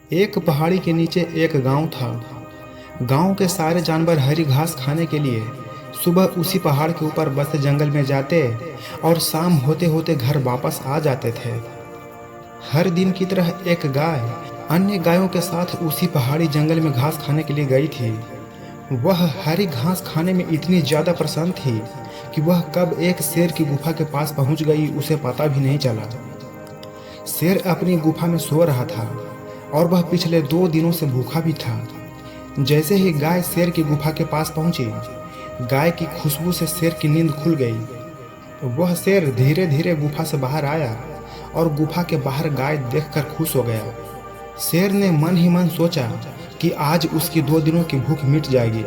एक पहाड़ी के नीचे एक गांव था। गांव के सारे जानवर हरी घास खाने के लिए सुबह उसी पहाड़ के ऊपर बसे जंगल में जाते और शाम होते होते घर वापस आ जाते थे। हर दिन की तरह एक गाय अन्य गायों के साथ उसी पहाड़ी जंगल में घास खाने के लिए गई थी। वह हरी घास खाने में इतनी ज़्यादा प्रसन्न थी कि वह कब एक शेर की गुफा के पास पहुंच गई उसे पता भी नहीं चला। शेर अपनी गुफा में सो रहा था और वह पिछले 2 दिनों से भूखा भी था। जैसे ही गाय शेर की गुफा के पास पहुंची, गाय की खुशबू से शेर की नींद खुल गई। वह शेर धीरे धीरे गुफा से बाहर आया और गुफा के बाहर गाय देखकर खुश हो गया। शेर ने मन ही मन सोचा कि आज उसकी 2 दिनों की भूख मिट जाएगी।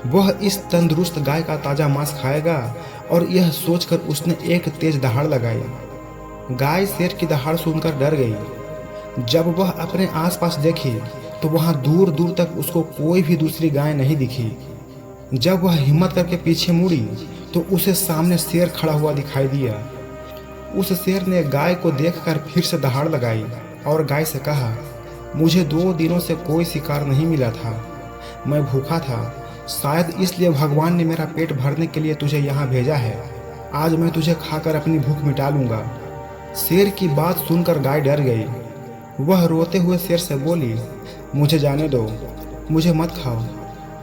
वह इस तंदुरुस्त गाय का ताज़ा मांस खाएगा और यह सोचकर उसने एक तेज दहाड़ लगाई। गाय शेर की दहाड़ सुनकर डर गई। जब वह अपने आसपास देखी तो वहां दूर दूर तक उसको कोई भी दूसरी गाय नहीं दिखी। जब वह हिम्मत करके पीछे मुड़ी तो उसे सामने शेर खड़ा हुआ दिखाई दिया। उस शेर ने गाय को देखकर फिर से दहाड़ लगाई और गाय से कहा, मुझे 2 दिनों से कोई शिकार नहीं मिला था। मैं भूखा था, शायद इसलिए भगवान ने मेरा पेट भरने के लिए तुझे यहाँ भेजा है। आज मैं तुझे खाकर अपनी भूख मिटा लूँगा। शेर की बात सुनकर गाय डर गई। वह रोते हुए शेर से बोली, मुझे जाने दो, मुझे मत खाओ।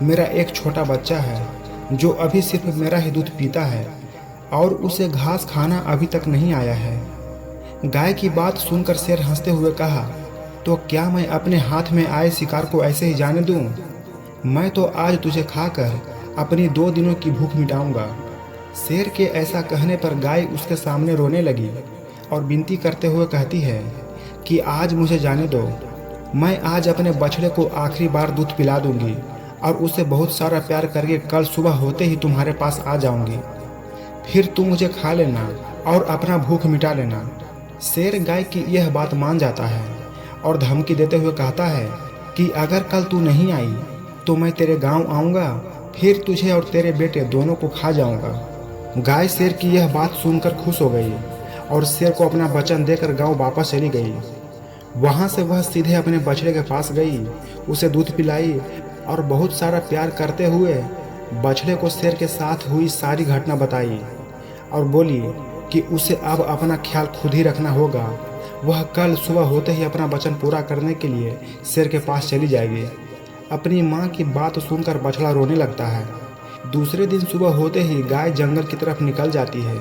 मेरा एक छोटा बच्चा है जो अभी सिर्फ मेरा ही दूध पीता है और उसे घास खाना अभी तक नहीं आया है। गाय की बात सुनकर शेर हंसते हुए कहा, तो क्या मैं अपने हाथ में आए शिकार को ऐसे ही जाने दूं? मैं तो आज तुझे खाकर अपनी 2 दिनों की भूख मिटाऊंगा। शेर के ऐसा कहने पर गाय उसके सामने रोने लगी और विनती करते हुए कहती है कि आज मुझे जाने दो। मैं आज अपने बछड़े को आखिरी बार दूध पिला दूंगी और उसे बहुत सारा प्यार करके कल सुबह होते ही तुम्हारे पास आ जाऊंगी। फिर तुम मुझे खा लेना और अपना भूख मिटा लेना। शेर गाय की यह बात मान जाता है और धमकी देते हुए कहता है कि अगर कल तू नहीं आई तो मैं तेरे गांव आऊँगा, फिर तुझे और तेरे बेटे दोनों को खा जाऊँगा। गाय शेर की यह बात सुनकर खुश हो गई और शेर को अपना वचन देकर गांव वापस चली गई। वहां से वह सीधे अपने बछड़े के पास गई, उसे दूध पिलाई और बहुत सारा प्यार करते हुए बछड़े को शेर के साथ हुई सारी घटना बताई और बोली कि उसे अब अपना ख्याल खुद ही रखना होगा। वह कल सुबह होते ही अपना वचन पूरा करने के लिए शेर के पास चली जाएगी। अपनी माँ की बात सुनकर बछड़ा रोने लगता है। दूसरे दिन सुबह होते ही गाय जंगल की तरफ निकल जाती है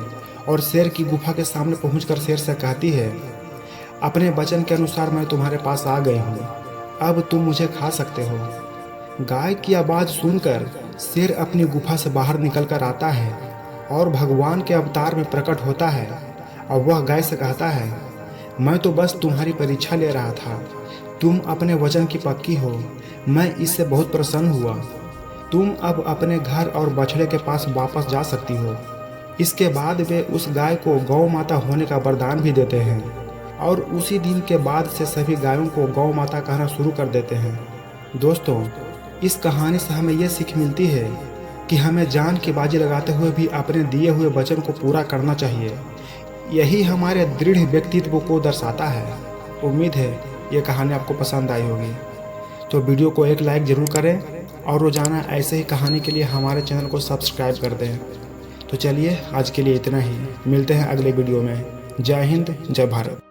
और शेर की गुफा के सामने पहुंचकर शेर से कहती है, अपने वचन के अनुसार मैं तुम्हारे पास आ गई हूँ, अब तुम मुझे खा सकते हो। गाय की आवाज़ सुनकर शेर अपनी गुफा से बाहर निकल कर आता है और भगवान के अवतार में प्रकट होता है और वह गाय से कहता है, मैं तो बस तुम्हारी परीक्षा ले रहा था। तुम अपने वचन की पक्की हो, मैं इससे बहुत प्रसन्न हुआ। तुम अब अपने घर और बछड़े के पास वापस जा सकती हो। इसके बाद वे उस गाय को गौ माता होने का वरदान भी देते हैं और उसी दिन के बाद से सभी गायों को गौ माता कहना शुरू कर देते हैं। दोस्तों, इस कहानी से हमें यह सीख मिलती है कि हमें जान की बाजी लगाते हुए भी अपने दिए हुए वचन को पूरा करना चाहिए। यही हमारे दृढ़ व्यक्तित्व को दर्शाता है। उम्मीद है ये कहानी आपको पसंद आई होगी, तो वीडियो को एक लाइक ज़रूर करें और रोज़ाना ऐसे ही कहानी के लिए हमारे चैनल को सब्सक्राइब कर दें। तो चलिए आज के लिए इतना ही, मिलते हैं अगले वीडियो में। जय हिंद, जय भारत।